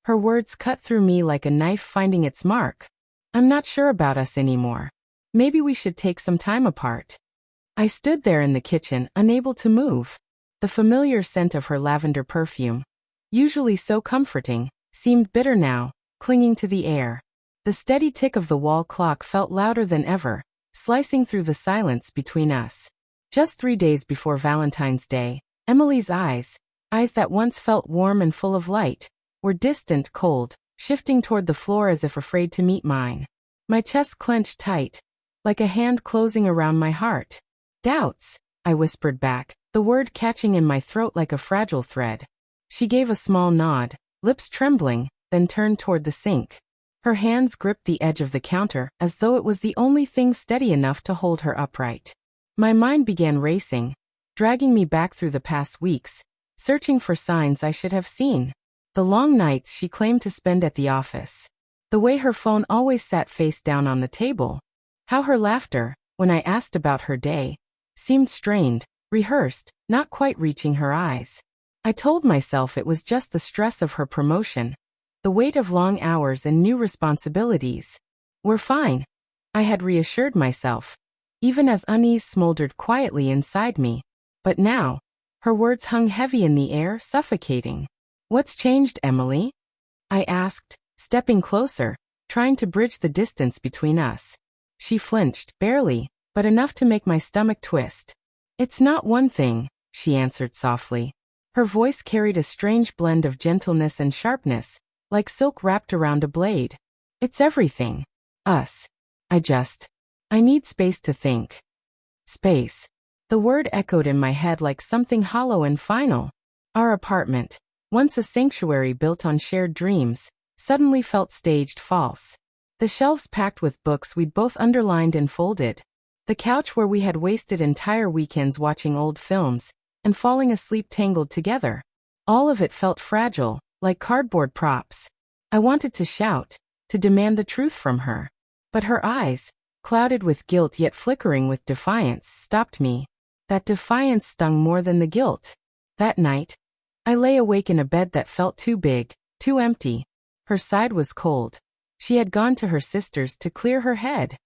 Her words cut through me like a knife finding its mark. I'm not sure about us anymore. Maybe we should take some time apart. I stood there in the kitchen, unable to move. The familiar scent of her lavender perfume, usually so comforting, seemed bitter now, clinging to the air. The steady tick of the wall clock felt louder than ever, slicing through the silence between us. Just 3 days before Valentine's Day, Emily's eyes that once felt warm and full of light, were distant, cold, shifting toward the floor as if afraid to meet mine. My chest clenched tight, like a hand closing around my heart. Doubts, I whispered back, the word catching in my throat like a fragile thread. She gave a small nod, lips trembling, then turned toward the sink. Her hands gripped the edge of the counter as though it was the only thing steady enough to hold her upright. My mind began racing, dragging me back through the past weeks, searching for signs I should have seen. The long nights she claimed to spend at the office. The way her phone always sat face down on the table. How her laughter, when I asked about her day, seemed strained, rehearsed, not quite reaching her eyes. I told myself it was just the stress of her promotion, the weight of long hours and new responsibilities. We're fine, I had reassured myself, even as unease smoldered quietly inside me. But now, her words hung heavy in the air, suffocating. What's changed, Emily? I asked, stepping closer, trying to bridge the distance between us. She flinched, barely, but enough to make my stomach twist. It's not one thing, she answered softly. Her voice carried a strange blend of gentleness and sharpness, like silk wrapped around a blade. It's everything. Us. I need space to think. Space. The word echoed in my head like something hollow and final. Our apartment, once a sanctuary built on shared dreams, suddenly felt staged false. The shelves packed with books we'd both underlined and folded. The couch where we had wasted entire weekends watching old films and falling asleep tangled together. All of it felt fragile, like cardboard props. I wanted to shout, to demand the truth from her. But her eyes, clouded with guilt yet flickering with defiance, stopped me. That defiance stung more than the guilt. That night, I lay awake in a bed that felt too big, too empty. Her side was cold. She had gone to her sister's to clear her head.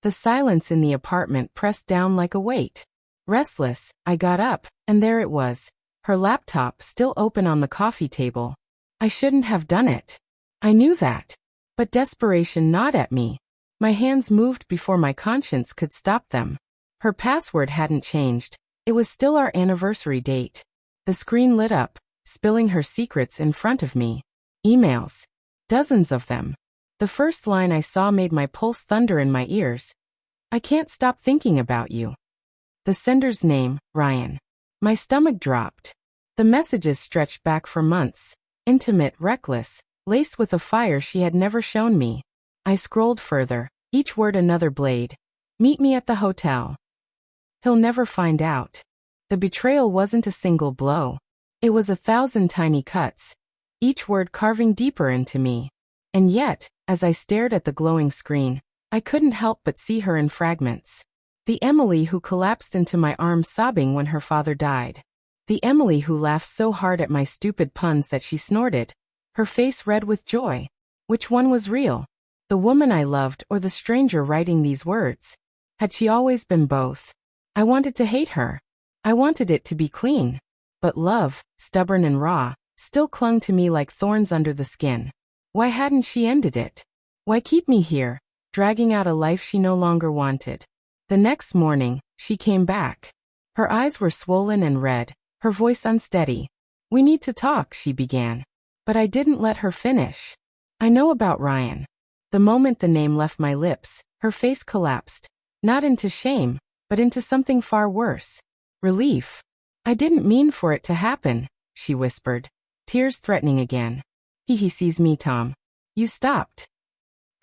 The silence in the apartment pressed down like a weight. Restless, I got up, and there it was, her laptop still open on the coffee table. I shouldn't have done it. I knew that. But desperation gnawed at me. My hands moved before my conscience could stop them. Her password hadn't changed. It was still our anniversary date. The screen lit up, spilling her secrets in front of me. Emails. Dozens of them. The first line I saw made my pulse thunder in my ears. I can't stop thinking about you. The sender's name, Ryan. My stomach dropped. The messages stretched back for months. Intimate, reckless, laced with a fire she had never shown me. I scrolled further, each word another blade. Meet me at the hotel. He'll never find out. The betrayal wasn't a single blow. It was 1,000 tiny cuts, each word carving deeper into me. And yet, as I stared at the glowing screen, I couldn't help but see her in fragments. The Emily who collapsed into my arms sobbing when her father died. The Emily who laughed so hard at my stupid puns that she snorted, her face red with joy. Which one was real? The woman I loved or the stranger writing these words? Had she always been both? I wanted to hate her. I wanted it to be clean. But love, stubborn and raw, still clung to me like thorns under the skin. Why hadn't she ended it? Why keep me here, dragging out a life she no longer wanted? The next morning, she came back. Her eyes were swollen and red, her voice unsteady. We need to talk, she began. But I didn't let her finish. I know about Ryan. The moment the name left my lips, her face collapsed. Not into shame, but into something far worse. Relief. I didn't mean for it to happen, she whispered, tears threatening again. He sees me, Tom. You stopped.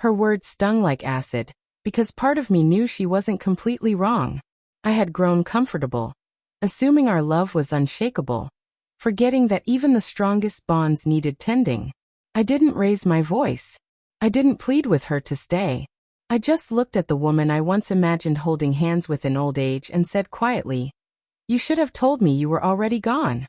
Her words stung like acid, because part of me knew she wasn't completely wrong. I had grown comfortable, assuming our love was unshakable, forgetting that even the strongest bonds needed tending. I didn't raise my voice. I didn't plead with her to stay. I just looked at the woman I once imagined holding hands with in old age and said quietly, "You should have told me you were already gone."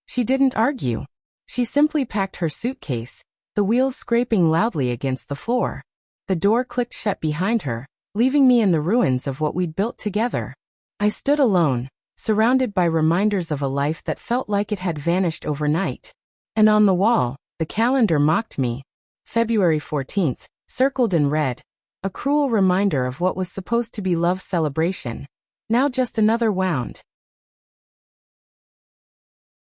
She didn't argue. She simply packed her suitcase, the wheels scraping loudly against the floor. The door clicked shut behind her, leaving me in the ruins of what we'd built together. I stood alone, surrounded by reminders of a life that felt like it had vanished overnight. And on the wall, the calendar mocked me. February 14th, circled in red. A cruel reminder of what was supposed to be love's celebration. Now just another wound,